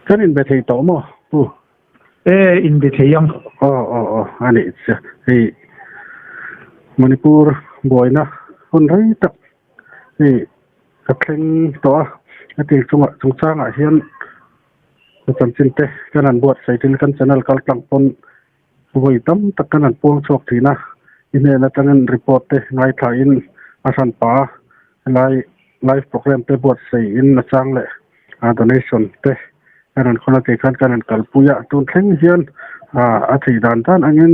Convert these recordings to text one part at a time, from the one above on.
kan in be thei to mo pu in be thei yang ani hei Manipur boina hun rai tak hei ka thleng to a ti chungchanga hian chan chin te kan an buat sai til kan channel kal tlang pon voi tam tak kan an pung chok thina ine na tangan report te ngai tha in asan pa live program te buat sai in na chang le donation te kan an khona te kan an kalpuya tun thleng hian a thei dan tan angin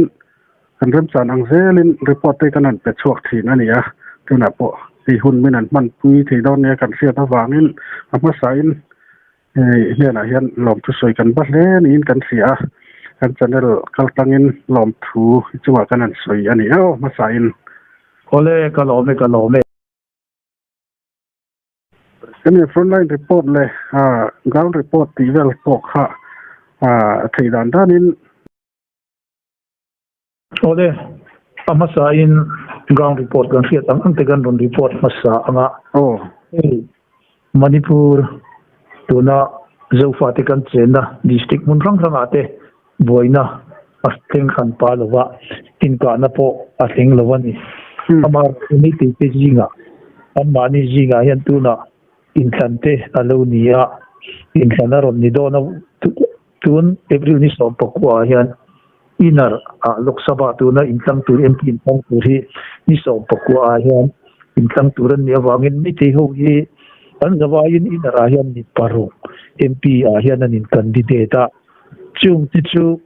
kan rem chan ang zelin report te kan an pe chuak thin ania tuna po ti hun min an man pui thei don ne kan sia ta wangin ama sain hian a hian lom thu soi kan ba hle in kan sia kan channel kal tangin lom thu chuwa kan an soi ani ma sain ole ka lome kan frontline report le ground report ti vel pok ha thei dan danin ole amasa in ground report kan fiat ang te kan report masa anga Manipur tuna zofa te kan chena district mun rang ate boina asteng khan pa lawa in ka na po ateng lawani ama ni te jinga amani jinga yan tuna intlante alonia intlanar ni dona tun April ni so pakwa yan inar Lok Sabha tuna intlang tur MP intlang tur hi ni so pakwa yan intlang turan ni awangin ni te ho hi an zawayin inara yan ni paro MP yan an candidate chung tichu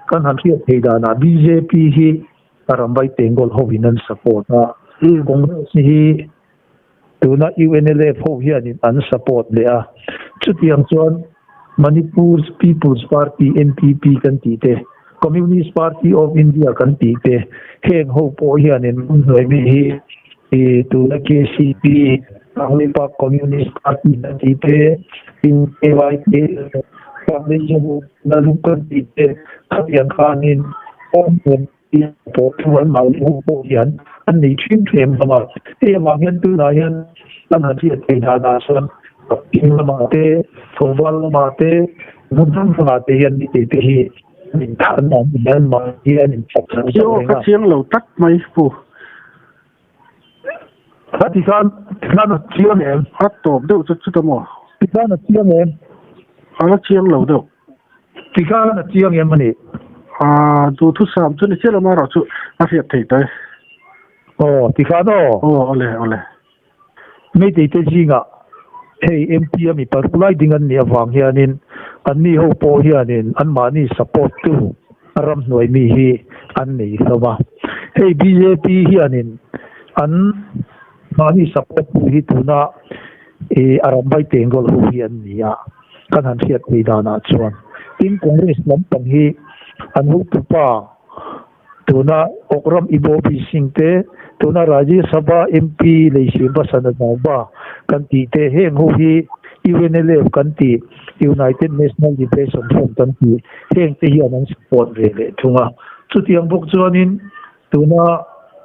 kan han hiat heidana BJP hi arambai tengol howinan support Congress hi tuna UNLF ho hian an support le chutiang chuan Manipur People's Party NPP kan ti te Communist Party of India kan ti te heng ho po hian noi mi hi tuna KCP Anglipa Communist Party kan ti te in AYK Foundation na lukan ti te yang kanin on po tuan mau po hian an nei thin thlem ma wang hian tu na hian lam han chi thei da son in ma te thobal ma te mudang ma te hian ni te hi min than na hian ma hian in chak yo ka chiang lo tak mai pu hati kan na chiang em hat top deuh chu mo tikana chiang em ala chiang lo deuh tikana chiang em ani du thu sam chu ni chela ma ro chu a fiat thei tai tikano ole me te jinga hey MP mi parulai dingan ni awang hianin anni ho po hianin an mani support tu aram noi mi hi an nei sawa hey BJP hianin an mani support hi tuna arambai tengol ho hian nia kan han hiat ni dana chuan in Congress lampang hi an hu pa tuna okram ibobi singte tuna Rajya Sabha MP leisim basana ba kan ti te heng ho hi UNLF kan ti United National Liberation Front kan ti heng te hi an support rele thunga chutiang bok chuanin tuna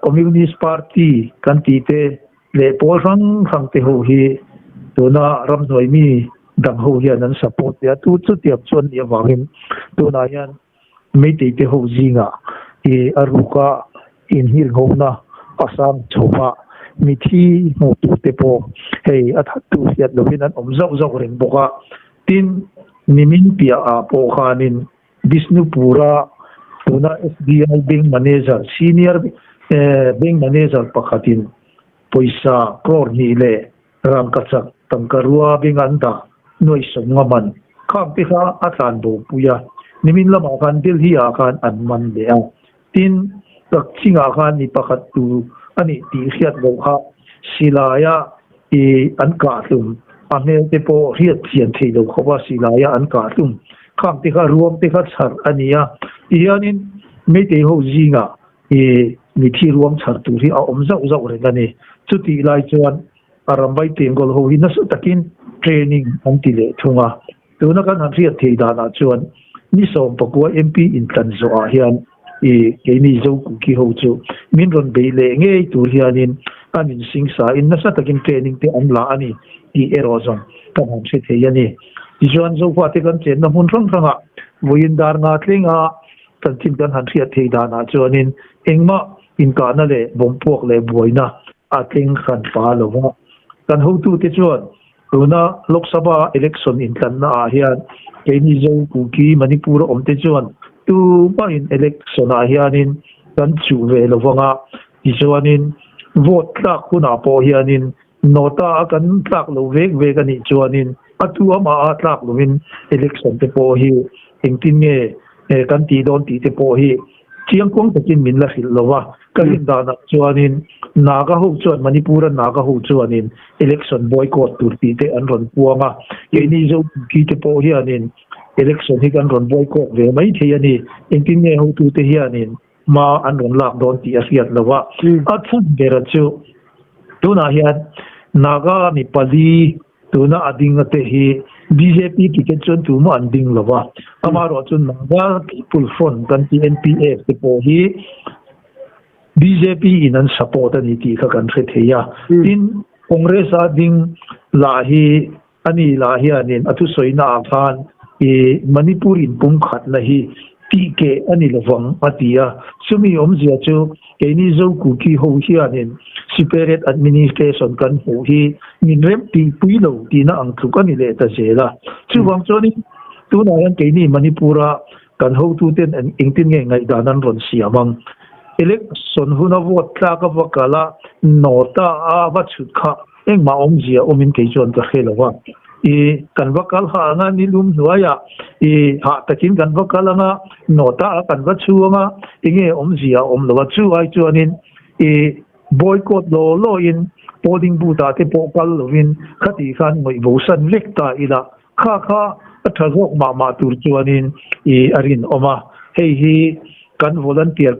Communist Party kan ti te le polrang te ho hi tuna ramnoi mi dang ho hi an support ya tu chutiap chuan ni awangin tuna yan me te ho jinga aruka in hil hona asam choba mithi mo tu te po hey athat tu siat lovin an omzau reng boka tin nimin pia po khanin Bisnupura tuna SBI bank manager senior bank manager pakhatin poisa crore ni le rangkachak tangkarua binganda noi songaman kham ti kha athan do puya nimin lama kan dil hi akan anman le tin chinga khan ni pakhat tu ani ti khiat lo kha silaya an ka tum ame te po riat thian thei lo khowa silaya an ka tum kham te kha ruam te kha char ania ianin me te ho jinga mi thi ruam char tu ri a omzau re gani chuti lai chuan arambai tengol ho hi na su takin training an ti le thunga tuna kan han riat thei da na chuan ni som pakwa MP in tan zo a hian ke ni zo ku ki ho chu min ron be le nge tur hianin amin sing sa in na sa takin training te an la ani erozon kan han se the yani Ijuan zo pa te kan chen na mun rang ranga voin dar nga tlinga kan chin kan han thia thei dana chuanin engma in ka na le bompok le boina atling khan pa lo wa kan ho tu te chuan tuna lok sabha election in kan na hian keini zo ku ki manipur om te chuan tu pa in election a hianin kan chu ve lo wanga ichuanin vote tlak kuna po hianin nota kan tlak lo vek ve kan ni chuanin atu ama tlak lovin election te po hi engtin nge kan ti don ti te po hi chiang kong takin min la hil lowa kalin dana chuanin naga ho chuan manipur naga ho chuanin election boycott tur ti te an ron puanga keini zo ki te po hianin election hi kan ron boycott ve mai theiani engtin nge ho tu te hianin ma an ron lak don ti asiat lowa athan gera chu tuna hian naga ni pali tuna ading ate hi BJP ticket chon tu mo anding lawa amaro chun naga people front kan NPF te po hi BJP in an support ani ti kha kan theya in congress ading lahi ani lahi anin atu soina khan e manipur in pum khat la hi TK ani lawang atia sumi omzia chu keini zo ku ki ho hi anin separate administration kan ho hi min rem ti puilo ti na ang thu kan ile ta jela chu wang choni tu na yan keini manipura kan ho tu ten an ingtin nge ngai danan ron siamang election huna vote tla ka wakala nota a wa chut kha eng ma omzia omin ke chon ka khelawa e kan wakal ha nga ni lum nuaya e ha takin kan wakal nga nota kan wa chuanga inge omzia omlawa chu ai chuanin e boycott lo in polling booth ate pokal lovin khati khan ngoi bosan lekta ila kha athazok ma tur chuanin e arin oma hi kan volunteer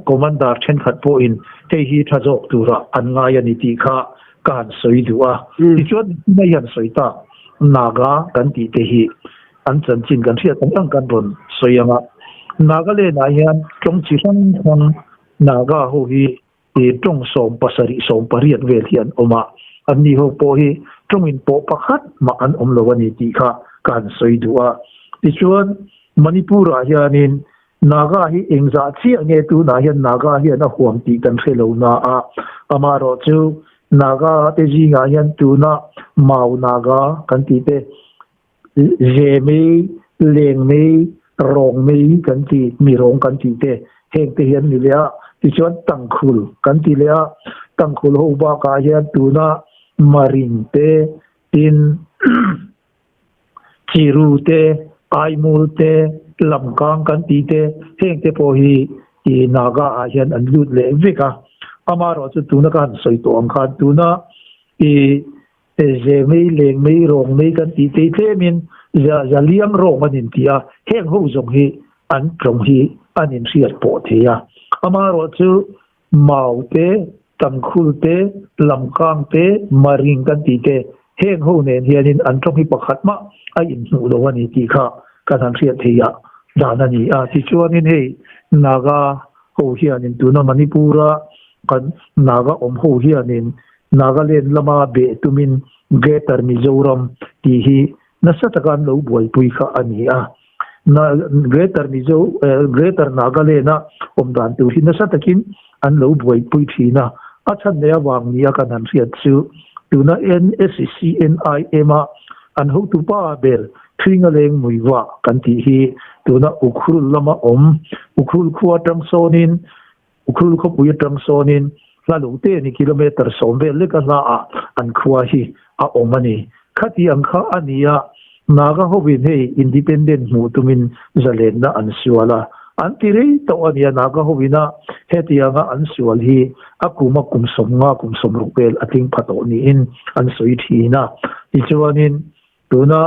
commander chen khat po in hi thazok tura an nga yani ti kha kan soidua ti chuan na yan soita naga kan ti te hi an chan chin kan thia tang kan ron soyanga naga le na hian tong chi sang naga ho hi e tong som pasari som pariat vel hian oma anni ho po hi tong in po pakhat ma an om lowani ti kha kan soidua ti chuan manipur a hianin naga hi engza chi ange tu na hian naga hi na huam ti kan khelo na a amaro chu naga te ji nga hian tu na mau naga kan ti te je me leng me rong me kan ti mi rong kan ti te heng te hian ni le ti chuan tangkhul kan ti le tangkhul ho ba ka hian tu na marin te tin chiru te aimul te lamkang kan ti te heng te po hi i naga a hian an lut le veka amaro chu tu na kan soi to ang khan tu na i je mei leng mei rong mei kan ti te min ja liang rong anin tia heng ho zong hi an trong hi anin riat po thea amaro chu mau te tangkhul te lamkang te maring kan ti te heng ho nen hianin an trong hi pakhat ma ai in nu lo ani ti kha kan han riat thea danani a ti chuanin hei naga ho hianin tu na manipura kan naga om ho hianin Nagaland lama be tumin Greater Mizoram ti hi nasatakan lo buai pui kha ani a na Greater Nagaland na omdan tu hi nasatakin an lo buai pui thina achan ne awang nia kan han riat chu tuna NSCNIM an ho tu pa bel thingaleng muiwa kan ti hi tuna ukhul lama om ukhul khuatang sonin ukhul kho pui tang sonin la lu te ni kilometer sombe le ka na an khwa hi a omani khati ang kha ania naga hobin hei independent mu tumin zalen na an siwala an tire to ania naga hobina hetia nga an siwal hi akuma kum som rupel ating phato ni in an soi thina ichuanin tuna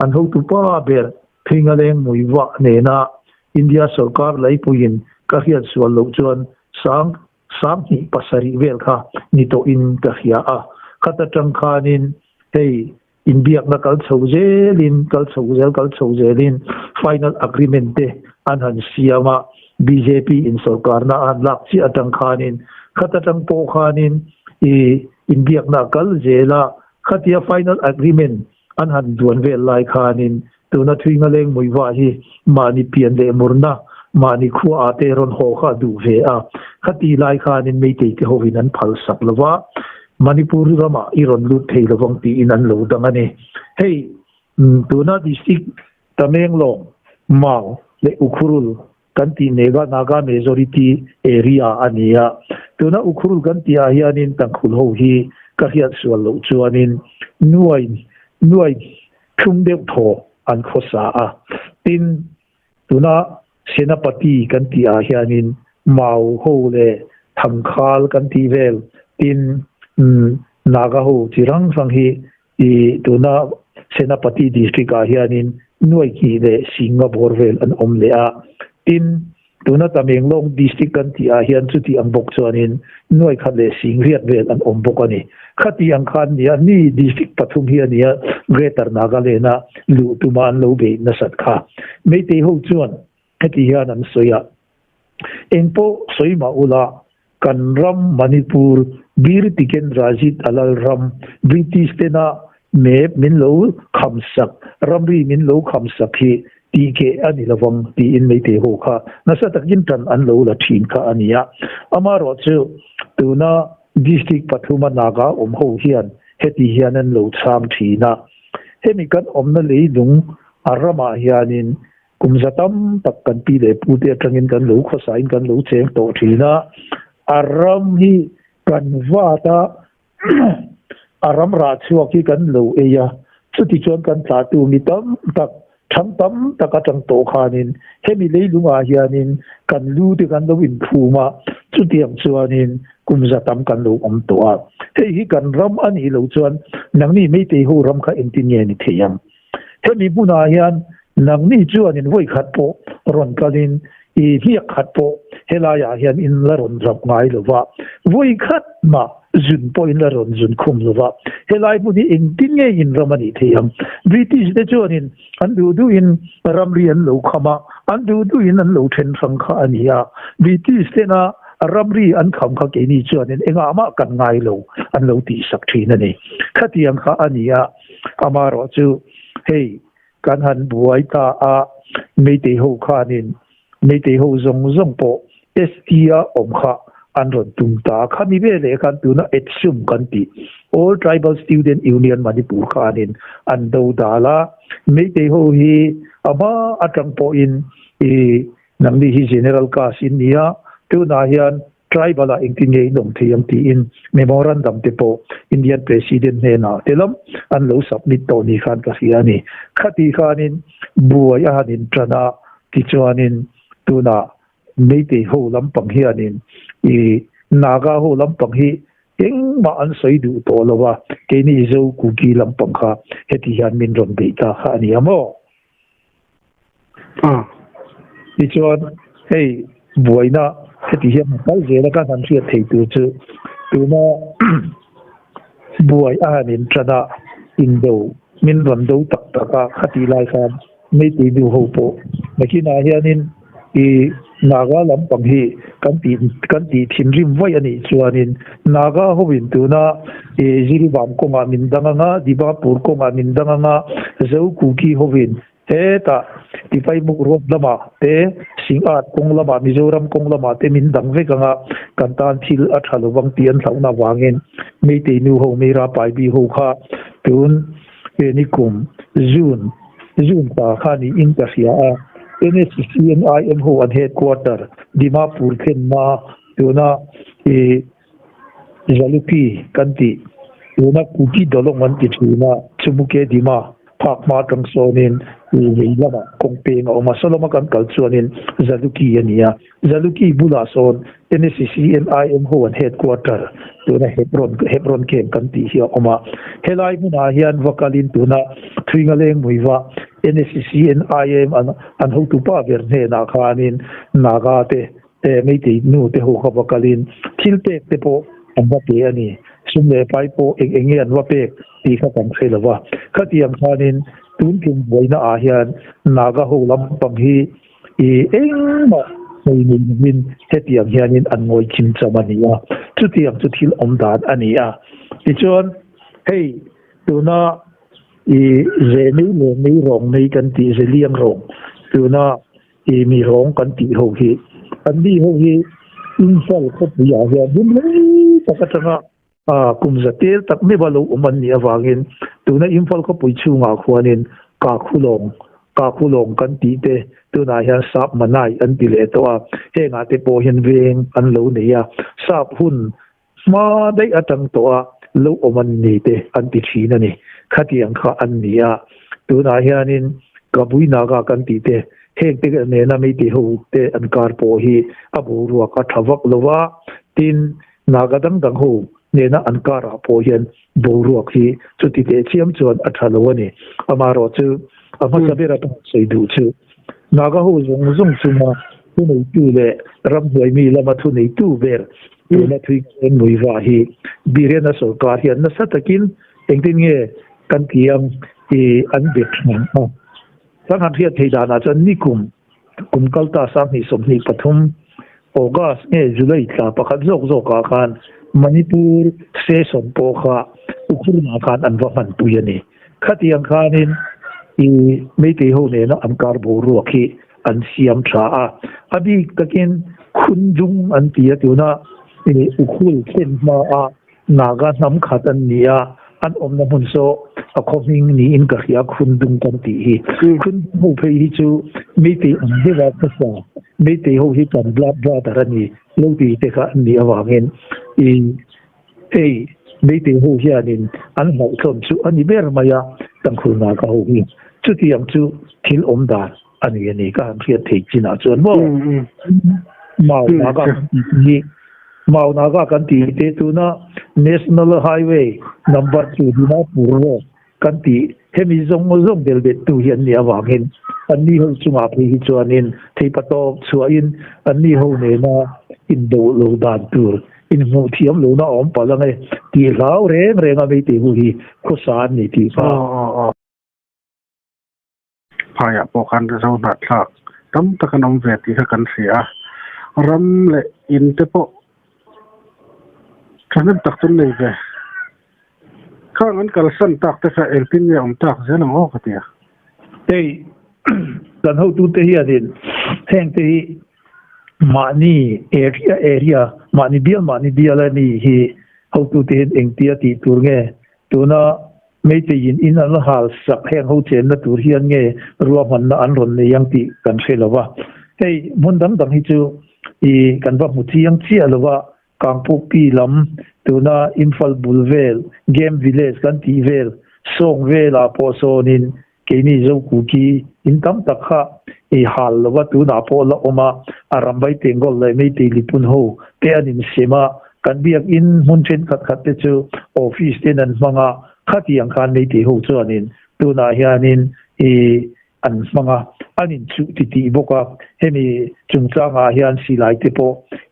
an ho tu pa ber thingaleng muiwa ne na India sarkar lai puin ka hiat sual lo chuan sang hi pasari vel kha ni to in ka hia a khata tang khanin hei in biak na kal chhozelin final agreement te an han siama BJP in sarkar na an lak chi atang khanin khata tang po khanin in biak na kal jela khatia final agreement an han duan vel lai khanin tuna thuinga leng muiwa hi mani pian le murna mani khu ate ron ho kha du ve a khati lai khanin mei te te hovin an phal sak lawa Manipur rama iron lut thei lawang ti in an lo dang ani hei tuna district Tamenglong Mau le Ukhrul kanti nega naga majority area ania tuna Ukhrul kanti a hianin tangkhul ho hi ka hiat sual lo chuanin nuai thumdeu tho an khosa a tin tuna senapati kanti a hianin mau ho le thamkhal kanti vel tin naga ho chirang sang hi I tuna senapati district a hianin nuai ki le Singapore vel an om le a tin tuna Tamenglong district kanti a hian chuti ang bok chuanin nuai khat le Singriat vel an om bok ani khati ang khan nia ni district pathum hi ania Greater Nagaland lu tuman lo be na sat kha mei te ho chuan khati hian an soya engpo soima ula kanram Manipur bir tiken rajit alal ram British tena mep min lo khamsak ramri min lo khamsak hi TK ani lawang ti in mei te ho kha nasa takin tan an lo la thin kha ania amaro chu tuna district Pathuma Naga ho hian heti hian an lo cham thina hemi kan omna leidung arama hianin kumzatam takkan pi le pute tangin kan lo khosain kan lo cheng to thina aram hi kan wata aram ra chuaki kan lo eya chuti chon kan tla tu mitam tak thang tam takatang to khanin hemi leilunga hianin kan lu te kan lo in phuma chutiam chuanin kumzatam kan lo om to a hei hi kan ram ani lo chuan nangni mei te ho ram kha entinge ni theyam hemi buna hian nangni chuanin voi khat po ron kalin I hiak khat po helaya hian in la ron rap ngai lova voi khat ma zun po in la ron zun khum lova helai buni entinge in ramani theyam British de chuanin an du in ramrian lo khama an du in an lo then sang kha ania British tena ramri an kham kha ke ni chuanin enga ma kan ngai lo an lo ti sak thina ni khatiam kha ania amaro chu hei kan han buai ta a meite ho khanin meite ho zong po STA om kha an ron tum ta khami be le kan tu na etsum kan ti all tribal student union Manipur khanin an do dala meite ho hi ama atang po in namni hi general ka sin nia tu na hian tribal a engtinge dong thiam ti in memorandum te po Indian president ne na telam an lo submit to ni khan ka hiani khati khanin buai a hanin trana ti chuanin tuna meite ho lampang hianin naga ho lampang hi engma an soidu to lowa keni zo kuki lampang kha heti hian min ron beita kha ani amo ti chuan hei buaina heti hian kal zela ka han thia thei tu chu tuna buai a hanin trana indo min ron do tak taka khati lai khan meite du ho po makina hianin naga lampang hi kan ti thimrim vai ani chuanin naga hovin tuna zilbam konga mindanga nga Dibapur konga mindanga nga zo kuki hovin eta tipai muk rop lama te singat kong lama Mizoram kong lama te mindang ve kanga kantan thil athalowang tian thauna wangin meite nu ho mera pai bi ho kha tun nikum June ta khani in ka sia NSCNIM ho an headquarter Dimapur Khenma tuna Jalupi kanti tuna kuki dolong an ti thuna chumuke dima phakma tangsonin lama kongpeng o masalama kan kalchuanin Jaluki ania Jaluki bulason NSCNIM ho an headquarter tuna Hebron kem kanti hi oma helai muna hian wakalin tuna thringaleng muiwa NSCNIM an ho tu pa verne na khanin naga te meite nu te ho khabakalin thilte te po amba pe ani sumle pai po enge an wa pe ti kha kan khelawa khatiam khanin tun kim boina a hian naga ho lam pam hi engma min hetiam hianin an ngoi chim chamania chutiam chuthil omdan ania tichon hei tuna เจนี่เลยไม่รองในกันตีเจเลียงรองตัวน่ะมีรองกันตีหกฮีอันนี้หกฮีอินฟัลก็ปุยาเฮียบุ้มเลยแต่ก็จะกุมสเตลตักไม่บาลูมันเนี่ยวางเงินตัวน่ะอินฟัลก็ปุยชูงาขวานินกาคุลงกันตีเตตัวน่ะเฮียสับมันไหนอันตีเลตัวเฮงอาเตโปเฮียนเวงอันเหลวเนี่ยสับหุ่นมาได้อัตังตัวลูกมันนี่เตอันติชีนั่นนี่ขัดยังข้าอันนี้ตัวนาเฮียนินกับวินากากันติเตเฮงเตกันเนี่ยนะไม่ติหูเตอันการโปฮีอบูรัวกัทวักลวะตินนากาดังหูเนี่ยนะอันการโปเฮียนบูรัวที่สุดที่เตเชียมชวนอัฐลวนี่อามารอจูอามาสเบระต้องใส่ดูจูนากาหูจงซูมาทุนตู้เล่รำหวยมีละมาทุนตู้เบอร์อยู่ในทุกเรื่องมวยว่าฮีบีเรนสโลการเฮียนนัสตะกินเองที่เนี่ยกันเทียมอันเด็กนะทั้งหันเทียที่ดานาจันนิคุมกัลตาสังนิสมนิปฐุมออกัสจุลัยตาปะขัดโจกอาคารมณีปูร์เซสมโปคาอุคุรอาคารอันว่ามันตุยนี่ขัดยังคานินไม่ตีหูเนี่ยนะอันการบูรัวคีอันเสียมชาอบีตะกินคุณจุงอันตีตัวนะอุคุลเช่นมานากานำขัดอันนี้อันอมน้ำมันโซคอมิงนี่อินกับยาคุณดุงกันตีคุณหูเพย์จูไม่ตีอันเดียวกันซะไม่ตีหูที่กันบลาแต่ละนี่ลูกตีเตะอันนี้ว่าเงินไม่ตีหูที่อันนี้อันหัวชนจูอันนี้เบอร์มายาตั้งคุณนากาหูนี่จุดที่ยังจูทิลอมดาอันนี้ก็เพียรเทจินาจวนว่าเมานากานี่เมานาก็กันตีเตตุนะ National Highway Number 2ดีนะปูโรกันตีเฮมิซงเดลเบตุเฮียนเนี่ยวางเห็นอันนี้เขาจุมาพีจวนินที่ปตอกสวยอันนี้เขาเนี่ยนะอินโดโลดานตูร์อินมูเทียมโลนะอมปะละไงตีเหลาเร่งไม่ตีหูฮีคุสานนี่ตีฟ้าพายปกันจะเอาดัดสักตั้มตะกันอมเวทีกันเสียรำเลยอินเตปฉันนั่งตักจนเลยไปข้างนั้นก็สั่นตักแต่แค่ตินเนี่ยตักเสียหนังออกกันเนี่ยกันเขาตูเทียดินแห่งที่มานี่เอเรียมานี่เบียแล้วนี่ฮีเขาตูเทียนเองเตียตีตัวเงี้ยตัวน่ะไม่ได้ยินอินอันละหาสักแห่งเขาเจนแล้วตัวเทียนเงี้ยรวมมันอันรอนในยังตีกันเสียแล้วว่ามุนดังฮิจูกันว่ามุทียังเสียแล้วว่ากางพวกปีลำตัวน่ะอินฟัลบุลเวลเกมวิลเลจกันตีเวลส่งเวลาพอโซนินเกนี่เจ้าคุกี้อินตั้มตะข้าฮัลว่าตัวน่ะพอละออกมาอารัมไปเต็งก็เลยไม่ตีลิปุนหูเตียนินเสมากันเบียกอินมุนเชนขัดเตจูออฟฟิศเตนันมังะขัดยังการไม่ตีหูจวนนินตัวน่ะเฮียนินอันมังะอันนี้ชุดที่บอกว่าเฮมีจุงจ้างอาเฮียนสิไลเตโป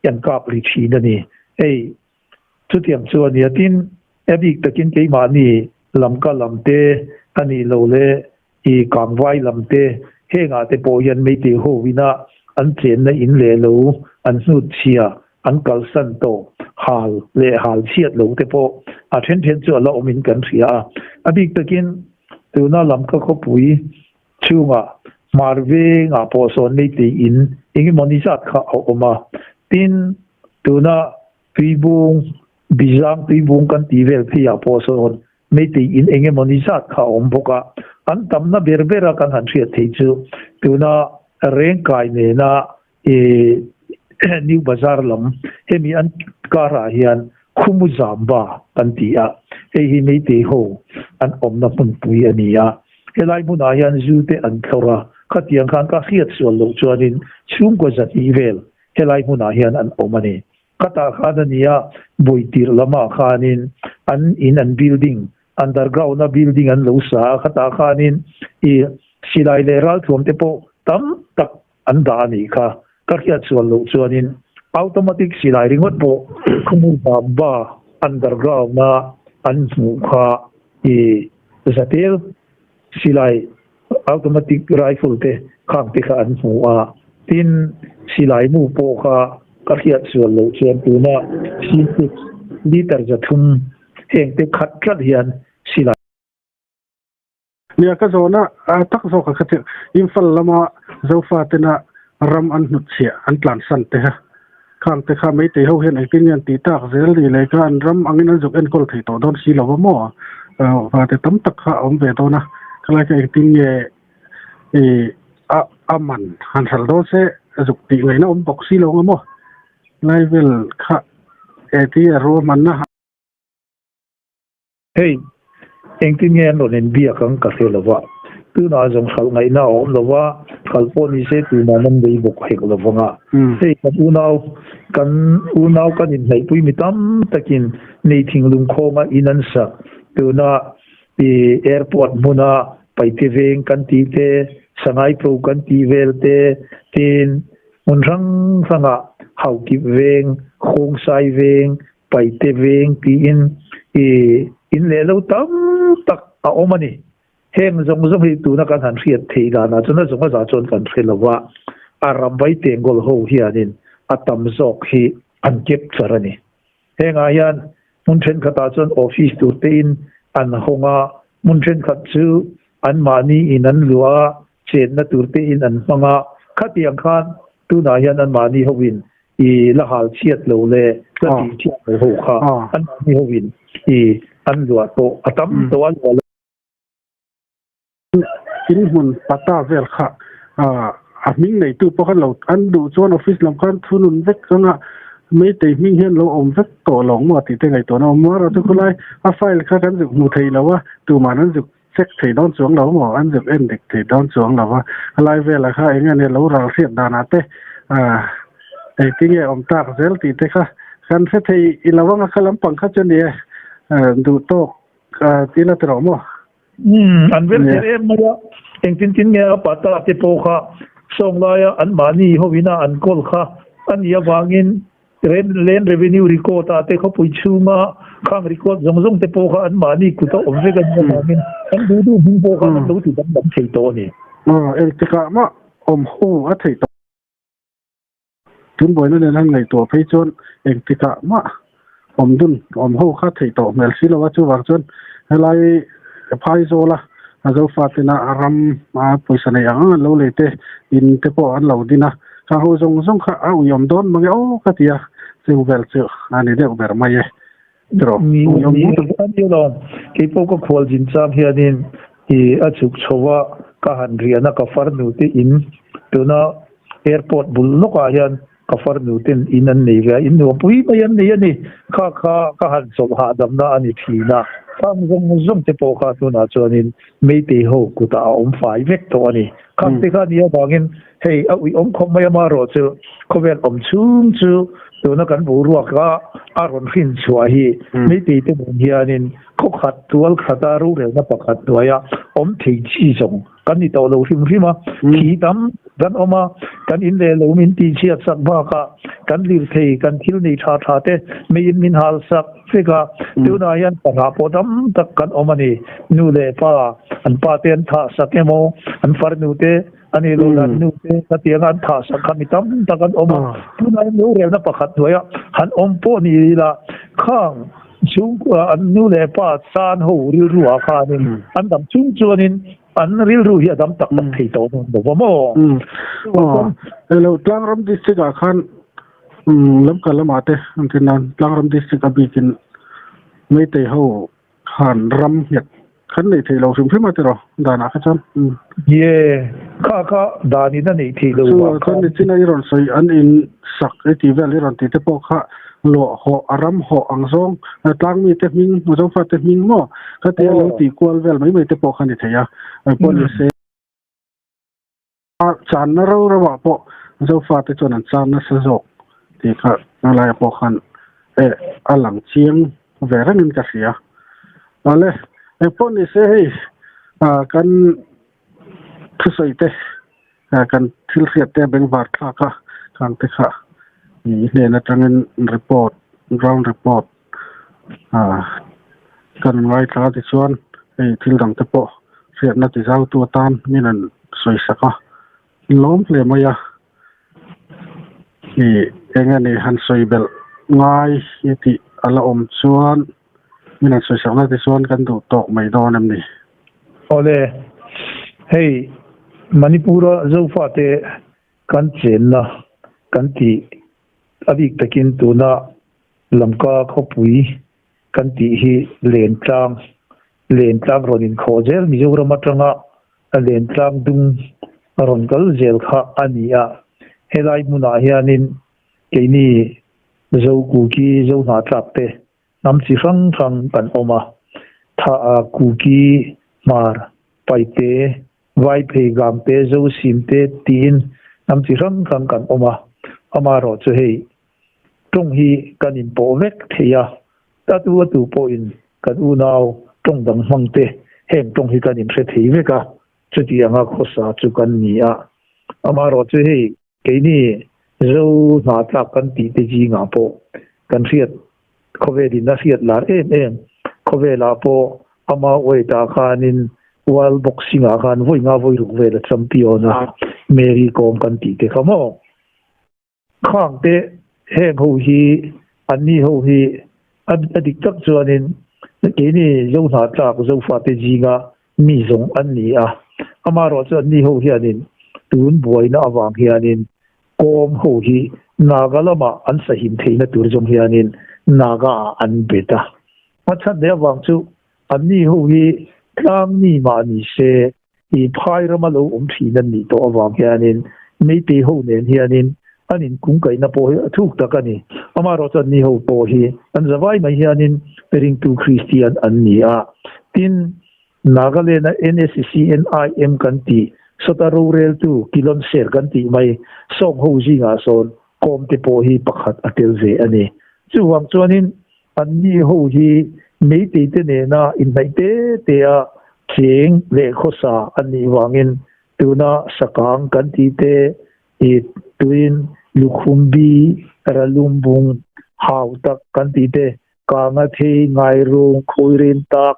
ยันกับริชีนั่นนี่ชุดที่ส่วนนี้ทินบิกตะกินเกี่ยมานี่ลำก็ลำเตอันนี้เราเลยกางไว้ลำเตเฮงอาเตโปยันไม่ตีหูวินาอันเจนในอินเลลูอันสุดเชียอันกัลสันโตฮาลเลฮาลเชียดลูเตโปอาเทนส่วนเราอมินกันเสียบิกตะกินตัวน่าลำก็ปุยชูงะมาร์เวงอาโปโซนไม่ตีอินมอนิจัดเขาออกมาตินตัวน่ะปีบุงบิจังปีบุงกันตีเวลพี่อาโปโซนไม่ตีอินมอนิจัดเขาอมบกะอันตั้มน่ะเบอร์กันหันเสียทีจูตัวน่ะเร่งกายเนี่ยนะนิวบาซาร์ลำเฮมีอันการาฮิอันคุมุจามบากันตีฮิไม่ตีโฮอันอมน่ะปุ่นปุยอันนี้เฮลัยมุนายันจูเตอันทราขัดยังขันก็เขียดส่วนลงจวนนินชุ่มกว่าจัดอีเวลเฮลัยมุนายันอันอมันนี่ขัดขานันนี้บุยตีละมาขานินอันอันบิลดิ้งอันดาร์กราวน์บิลดิ้งอันลูสาขัดขานินสิไลเลรัลทวมเตโปตั้มตักอันดานี่ค่ะก็เขียดส่วนลงจวนนินอัตโนมัติสิไลริงวัดโปขมุบาบ้าอันดาร์กราวน์อันมุขาสเตลสิไลautomatic rifle te khang te kha an hua tin silai mu po kha ka hiat sual lo chen tu na si liter ja thum heng te khat khat hian silai เนี่ยก็โซนะตักโซก็คืออินฟัลละมาเจ้าฟ้าเตนะรำอันหุดเสียอันหลานสันเตะข้างแต่ข้าไม่เตะเขาเห็นไอ้ที่เนี่ยตีตากเสียดีเลยการรำอันนี้นั่นจุกเอ็นกอลที่ต่อโดนสีเหล่าว่ามั่วว่าแต่ตั้มตักข้าอมเวโตนะก็เลยไอ้ที่เนี่ยอามันหันสัลโดเซจุกตีไงนะอมบอกสีเหล่าว่ามั่วไล่เวลข้าไอ้ที่รู้มันนะเฮ้ยเองที่เนี่ยโดนเบียกันก็เสียแล้วว่าตัวน่าจะเขาไงนะอมแล้วว่าเขาพอนี่เสตัวมันได้บุกเหกแล้วว่าเฮ้ยกับอูนาวกันในปุยมิตามตะกินในทิ้งลุงโคงอินันสักตัวน่ะแอร์พอร์ตมุนาไปที่เวงกันที่เตสังไอโปรกันที่เวลเตทีนมันรังสังะเขากิบเวงโคงไซเวงไปที่เวงที่อินเลวตั้มตักเอามานี่เฮงจงให้ตัวนักการหันเสียทีกันนะจนจงภาษาชนกันเสียแล้วว่าอารมณ์ไว้เตียงกอลโฮเฮียนินอัตมจอกฮีอันเก็บสารนี่เฮงอายันมุนเชนขัดจนออฟฟิศตัวเต็นอันหงามุนเชนขัดซูอันมานีอินันลัวเชนนัตัวเต็นอันหงาขัดยังขันตัวนายันอันมานีฮวินละหาเชียดโลเลก็ตีเชียดโลโฮค่ะอันมานีฮวินอันลัวโตอัตมตัวลัวกินหุ่นปัตตาเวลค่ะมิ่งในตู้พวกเราอันดูจวนออฟฟิศลำคันทุนุนเวกก็ง่ะไม่แต่มิ่งเห็นเราอมเวกต่อหลงหมดที่แต่ไงตัวน้องเมื่อเราทุกคนไล่ไฟล์ค่ากันจุกมูไทยแล้วว่าตัวมันนั้นจุกเซ็กไทยดอนสวงเราหมออันจุกเอ็นเด็กไทยดอนสวงเราว่าไล่เวลาค่ะไอ้เนี่ยเราเสียดานาเตไอ้ที่เนี่ยอมตาเซลตีเตค่ะกันเสียไทยอีเราว่าขลังปังข้าจนเนี่ยดูโต๊ะที่เราตรอมอันเวลเทเอ็มมาเองจริงๆเนี่ยปัตตาเตโปค่ะส่งลายอันมานี่เขาวินาอันกอลค่ะอันยาวางินเลนเรเวนิวรีคอร์ดอาเตเขาปุยชูมาข้างรีคอร์ดจงเตโปค่ะอันมานี่กุตอมเวกันยาวางินอันดูหิงโปค่ะอันดูที่ดำเฉยโตนี่เอติกะมาอมหูอัฐิโตถึงบ่อยนั่นนั่นไงตัวพี่จนเอติกะมาอมดุนอมหูข้าถิโตเมลซิลวัตถุวัจนอะไรพายโซล่ะเราฟาตินาอารมมาปุยสนยังเราเลยเตอินเตปอันเราดีนะข้าหูจงข้าเอายอมโดนมังเอาก็ที่อ่ะเซลเวลเซลอันนี้เด็กแบบไม่เยอะตรอยอมอันนี้ลองที่พวกก็ควรจินจามเฮียนินอาจุกชัวก็หันเรียนก็ฟาร์นูที่อินตัวน่ะแอร์พอร์ตบุลนกอายันก็ฟาร์นูที่อินนั่นนี่ก็อินหัวปุยไปยันนี่ข้าหันสบหาดำน่ะอันนี้ทีน่ะข้ามจงเตโปข้าตัวน่ะจวนนินไม่ตีหูกุตาอมฝ่ายเวกตัวนี้ข้ามที่ข้านี่บางอินเฮ้ยเอาอมคมไม่มาโรเจอเขาเป็นอมชุ่มตัวนักการบูรัวก็อารมณ์ขึ้นชัวฮีไม่ตีตัวเฮียนินเขาขัดตัวขัดตารู้เรื่องนับขัดตัวอมถี่ชี้จงกันนี่ตัวเราที่มาที่ดำกันออกมากันอินเลวมินตีเชียสักบ้ากันลิวเทกันทิลนี่ชาเตไม่ยินมินฮาลสักฟิกาตัวนายันปะหาปดำตักกันออกมานี่นูเลป้าอันป้าเตียนท่าสักเอโมอันฟาร์นูเตอันนี้เราดันนูเตตัดยังอันท่าสักคำมิตำตักกันออกมาตัวนายันรู้เรื่องนับขัดตัวหันอมโปนี่ละข้างชุงอันนูเลป้าซานหูริรัวข้านินอันดำชุงจวนินอันริรู้เหี้ยดำตักที่โตนู่นบอกว่าโม่เราตั้งรำดิสติกาขันล้ำกันละมาเตะอันที่นั้นตั้งรำดิสติกาบีกินไม่เตะเขาขันรำเหี้ยขันในที่เราถึงพิมาเตะหรอดานาขันเย่ข้าดานี่นั่นในที่เราขันในที่นั่นรอนใส่อันอินสักไอทีเวลรอนที่เตะพอข้าหล่อหออารมหออังซองตั้งมีเตะมิงมุจงฟ้าเตะมิงมั่วก็เตะเราตีกวลเวลไม่เตะพอขันในที่ยาไอ้พวกนี้เสียจานเราระว่าพอมุจงฟ้าเตะจนนั้นจานนั้นสะที่ค่ะอะไรพอขันอันหลังเชียงเวรนินกเสียอะไรไอ้พวกนี้เสียกันทุสัยเตกันทิลเสียเตเป็นบาดค่ะกันเตค่ะนี่เนี่ยนะจังเงินรีพอร์ตground report กันไว้ท่าที่ส่วนไอ้ทิลดังเตปอเสียนัดที่เจ้าตัวตามนี่นั่นสวยสักล้มเลยมั้ยนี่เองนี่หันสวยเบลง่ายยี่ที่อะไรส่วนนี่นั่นสวยสักนัดที่ส่วนกันดูตกไม่โดนนั่นนี่โอเล hey Manipura zo fa te kan chen na kan ti abik takin tu na lamka khopui kan ti hi len tlang ronin khozel mizoram atanga len tlang dung ron kal zel kha ania helai muna hianin keini zo ku ki zo na tlak te nam chi rang kan oma tha ku ki mar paite vai phe gang te zo sim te tin nam chi rang kan oma amaro chu hei tung hi kan in po vek theya ta tu po in kan u naw tung dang mang te heng tung hi kan in the thei veka chu ti anga khosa chu kan ni a amaro chu hei keini zo na tlak kan ti te ji nga po kan riat khove din na riat lar em khove la po ama oi ta khanin wall boxing a khan voi nga voi ru ve la champion a mary kom kan ti te khamo khang te heng ho hi ani ho hi adik tak chuanin keini zo na tlak zo fa te ji nga mi zong an ni a amaro chu ani ho hianin tun boina awang hianin kom ho hi nagalama an sahim theina tur jom hianin naga an beta machan de awang chu ani ho hi tlang ni ma ni se I phai ramalo thina ni to awang hianin mei te ho nen hianin anin kung kai na po thuk takani amaro chan ni ho po hi an zawai mai hianin pering tu christian an ni a tin nagalena NSCNIM kanti sota rural tu kilon ser kanti mai song ho ji nga son kom te po hi pakhat atel ze ani chuwang chuanin an ni ho hi mei te ne na in bai te a cheng le khosa ani wangin tuna sakang kanti te I tuin lukhumbi ralumbung hau tak kanti te kanga the ngai rung khoirin tak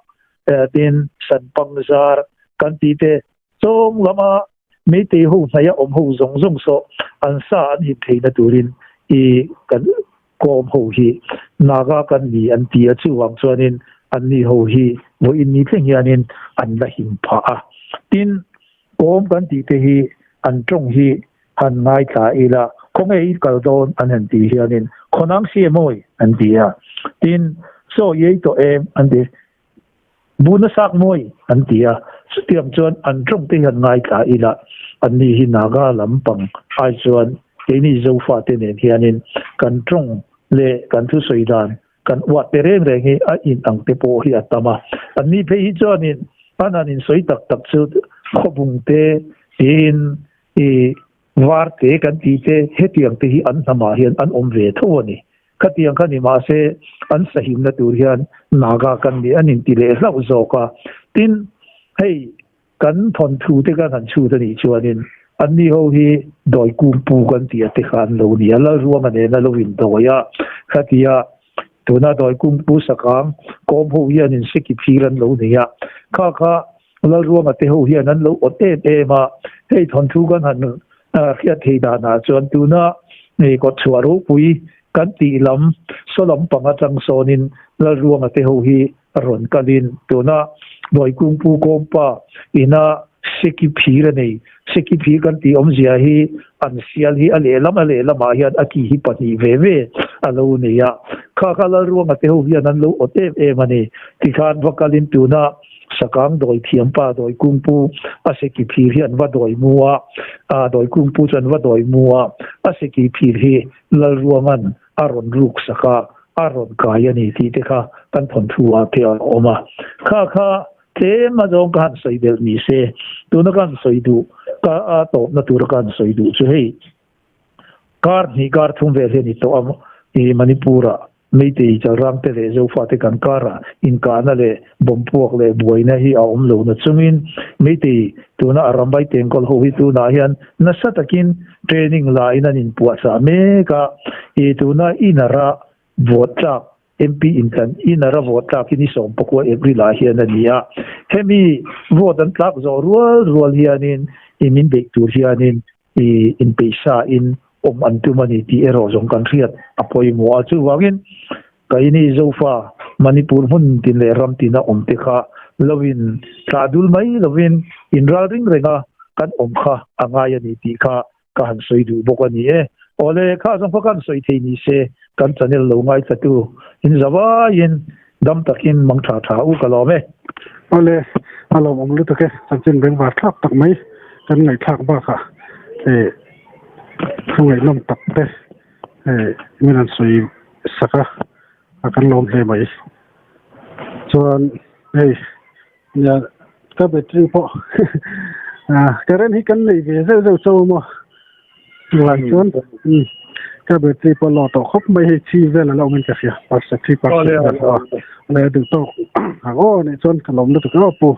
tin sanpang zar kanti te song lama mei te ho saya ho zong so an sa an hi theina turin I kan kom ho hi naga kan ni an ti a chuwang chuanin an ni ho hi mo in ni thleng hianin an la him pha a tin kom kan ti te hi an tong hi han ngai tha ila khong ei kal don an han ti hianin khonang si moi an ti a tin so ye to em an de buna sak moi an ti a sutiam chuan an tong te han ngai tha ila an ni hi naga lampang ai chuan keini zo fa te ne hianin kan tong le kan thu soidan kan wat te reng hi a in ang te po hi atama an ni pe hi chuanin ananin soi tak chu khobung te in war te kan ti te hetiang te hi an sama hian an omve thoni khatiang khani ma se an sahim na tur hian naga kan ni anin ti le lau zoka tin hei kan thon thu te kan han chu ni chuanin an ni ho hi doi kum pu kan ti ate khan lo ni ala ruang ane na lo win doya khatia tuna doi kum pu sakang kom ho hian in siki phiran lo nia kha la ruang ate ho hian an lo ote ma hei thon thu kan han khia theida na chuan tuna nei ko chuaru pui kan ti lam solam panga chang sonin la ruang ate ho hi ron kalin tuna doi kum pu kompa ina seki phira nei seki phi kan ti omzia hi an sial hi ale lama hian aki hi pani ve alo neya kha la ruang ate ho hian an lo ote mani ti khan vakalin tuna sakang doi thiam pa doi kungpu aseki phir hian wa doi muwa doi kungpu chan wa doi muwa aseki phir hi la ruangan aron ruk saka aron kaya ni ti te kha kan thon thu a the oma kha te ma jong kan soidel ni se tuna kan soidu ka a to na tur kan soidu chu hei kar thum ve ni to am I manipura mei te charang te le zo fa te kan kara in kana le bompuak le boina hi a om lo na chungin mei te tuna arambai tengkol ho hi tuna hian na satakin training la ina in puasa me ka I tuna inara vota MP intan inara vota kini som pokwa every la hian ania hemi votan tlak zo rual hianin imin bek tur hianin in peisa in antumani ti ero jong kan riat apoi mo chu wangin kaini zofa manipur hun tin le ram tina omte kha lovin tradul mai lovin inral ring renga kan omkha anga ni ti kha kan soi du bokani e ole kha jong kan soi thei ni se kan channel lo ngai chatu in zawa in dam takin mang tha tha u kalome ole alo om lu to ke chin beng wa thak tak mai kan ngai thak ba kha không ngai nom tak te minan soi saka akan lom le mai chuan ya ka battery po karen hi kan nei ve zeu so mo lang chuan ka battery po lo to khop mai hi chi vel lo min ka sia pas sa chi pas le du to ha o ne chuan ka lom lu to ko pu